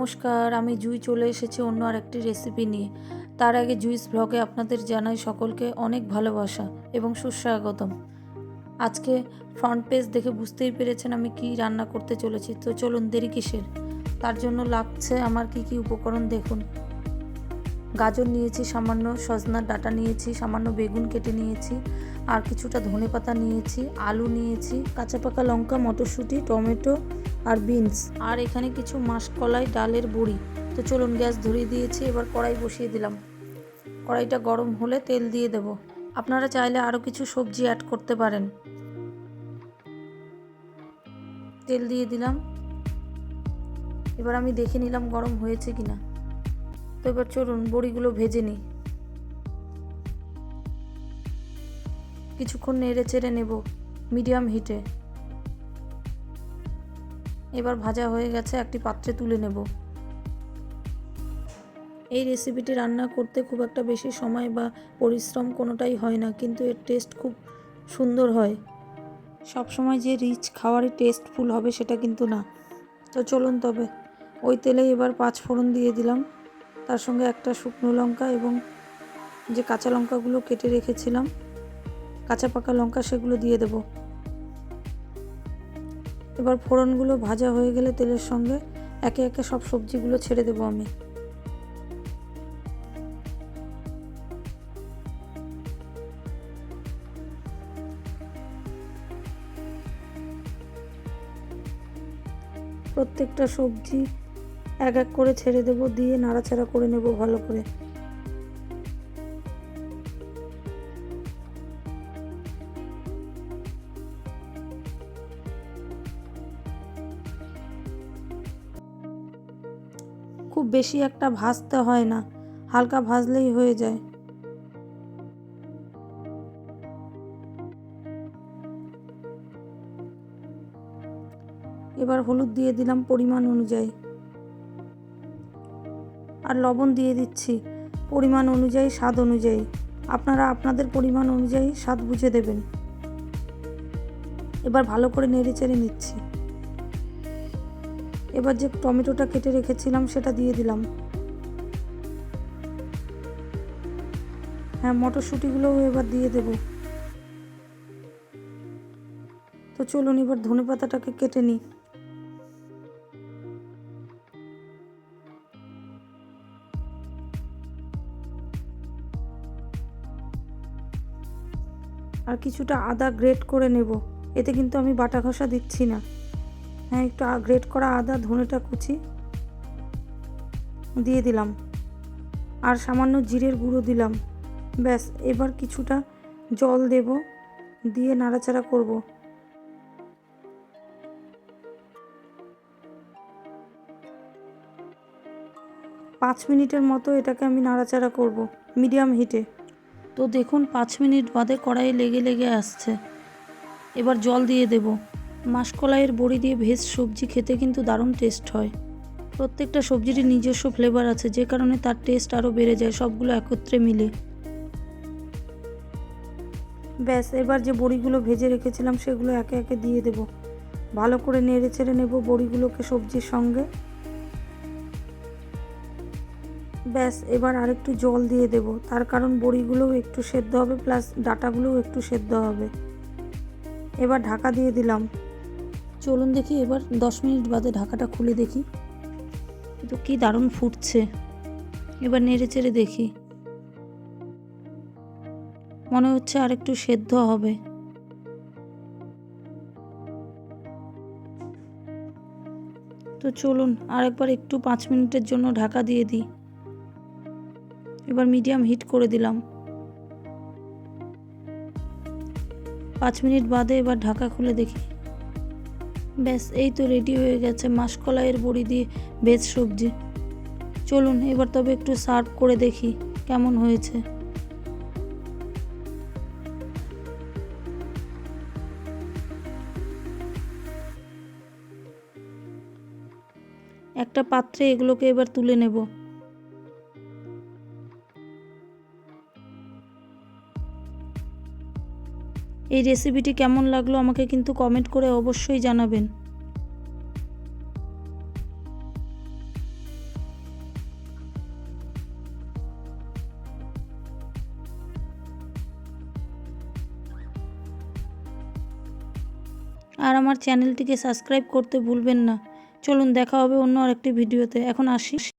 নমস্কার, আমি জুই চলে এসেছি অন্য আরেকটি রেসিপি নিয়ে। তার আগে জুইস ব্লগে আপনাদের জানাই সকলকে অনেক ভালোবাসা এবং সুস্বাগতম। আজকে ফ্রন্ট পেজ দেখে বুঝতেই পেরেছেন আমি কি রান্না করতে চলেছি। তো চলুন, দেরি কিসের। তার জন্য লাগছে আমার কি উপকরণ দেখুন। গাজর নিয়েছি সামান্য, সজনার ডাঁটা নিয়েছি সামান্য, বেগুন কেটে নিয়েছি, আর কিছুটা ধনেপাতা নিয়েছি, আলু নিয়েছি, কাঁচা পাকা লঙ্কা, মটরশুঁটি, টমেটো আর বিনস, আর এখানে কিছু মাসকলাই ডালের বড়ি। তো চলুন, গ্যাস ধরিয়ে দিয়েছি, এবার কড়াই বসিয়ে দিলাম। কড়াইটা গরম হলে তেল দিয়ে দেব। আপনারা চাইলে আরও কিছু সবজি অ্যাড করতে পারেন। তেল দিয়ে দিলাম। এবার আমি দেখে নিলাম গরম হয়েছে কিনা। তো এবার চলুন বড়িগুলো ভেজে নিই। কিছুক্ষণ নেড়ে চেড়ে নেব মিডিয়াম হিটে। এবার ভাজা হয়ে গেছে, একটি পাত্রে তুলে নেব। এই রেসিপিটি রান্না করতে খুব একটা বেশি সময় বা পরিশ্রম কোনোটাই হয় না, কিন্তু এর টেস্ট খুব সুন্দর হয়। সব সময় যে রিচ খাওয়ারই টেস্টফুল হবে সেটা কিন্তু না। তো চলুন, তবে ওই তেলেই এবার 5 ফোড়ন দিয়ে দিলাম। তার সঙ্গে একটা শুকনো লঙ্কা এবং যে কাঁচা লঙ্কাগুলো কেটে রেখেছিলাম, কাঁচা পাকা লঙ্কা, সেগুলো দিয়ে দেব। এবার ফোড়নগুলো ভাজা হয়ে গেলে তেলের সঙ্গে একে একে সব সবজিগুলো ছেড়ে দেব আমি। প্রত্যেকটা সবজি এক এক করে ছেড়ে দেব, দিয়ে নাড়াচাড়া করে নেব ভালো করে। খুব বেশি একটা ভাজতে হয় না, হালকা ভাজলেই হয়ে যায়। এবার হলুদ দিয়ে দিলাম পরিমাণ অনুযায়ী, আর লবণ দিয়ে দিচ্ছি পরিমাণ অনুযায়ী, স্বাদ অনুযায়ী। আপনারা আপনাদের পরিমাণ অনুযায়ী স্বাদ বুঝে দেবেন। এবার ভালো করে নেড়ে চেড়ে নিচ্ছি। এবার যে টমেটোটা কেটে রেখেছিলাম সেটা দিয়ে দিলাম। হ্যাঁ, মটরশুঁটিগুলোও এবার দিয়ে দেব। তো চলুন এবার ধনেপাতাটাকে কেটে নিই। আর কিছুটা আদা গ্রেট করে নেব। এতে কিন্তু আমি বাটা ঘষা দিচ্ছি না। হ্যাঁ, একটু গ্রেট করা আদা, ধনেটা কুচি দিয়ে দিলাম, আর সামান্য জিরের গুঁড়ো দিলাম। ব্যাস, এবার কিছুটা জল দেব, দিয়ে নাড়াচাড়া করব। পাঁচ মিনিটের মতো এটাকে আমি নাড়াচাড়া করব মিডিয়াম হিটে। তো দেখুন 5 মিনিট বাদে কড়াইয়ে লেগে লেগে আসছে। এবার জল দিয়ে দেব। মাসকলাইয়ের বড়ি দিয়ে ভেজ সবজি খেতে কিন্তু দারুণ টেস্ট হয়। প্রত্যেকটা সবজিরই নিজস্ব ফ্লেভার আছে, যে কারণে তার টেস্ট আরও বেড়ে যায় সবগুলো একত্রে মিলে। ব্যাস, এবার যে বড়িগুলো ভেজে রেখেছিলাম সেগুলো একে একে দিয়ে দেব। ভালো করে নেড়ে চেড়ে নেব বড়িগুলোকে সবজির সঙ্গে। ব্যাস, এবার আরেকটু জল দিয়ে দেব, তার কারণ বড়িগুলোও একটু সেদ্ধ হবে, প্লাস ডাঁটাগুলোও একটু সেদ্ধ হবে। এবার ঢাকা দিয়ে দিলাম। চলুন দেখি এবার 10 মিনিট বাদে ঢাকাটা খুলে দেখি। তো কি দারুণ ফুটছে। এবার নেড়ে চেড়ে দেখি, মনে হচ্ছে আর একটু সেদ্ধ হবে। তো চলুন আরেকবার একটু 5 মিনিটের জন্য ঢাকা দিয়ে দিই। এবার মিডিয়াম হিট করে দিলাম। 5 মিনিট বাদে এবার ঢাকা খুলে দেখি। ব্যাস, এই তো রেডি হয়ে গেছে মাসকলাইয়ের বড়ি দিয়ে ভেজ সবজি। চলুন এবার তবে একটু সার্ভ করে দেখি কেমন হয়েছে। একটা পাত্রে এগুলোকে এবার তুলে নেব। এই রেসিপিটি কেমন লাগলো আমাকে কিন্তু কমেন্ট করে অবশ্যই জানাবেন। আর আমার চ্যানেলটিকে সাবস্ক্রাইব করতে ভুলবেন না। চলুন দেখা হবে অন্য আরেকটি ভিডিওতে। এখন আসি।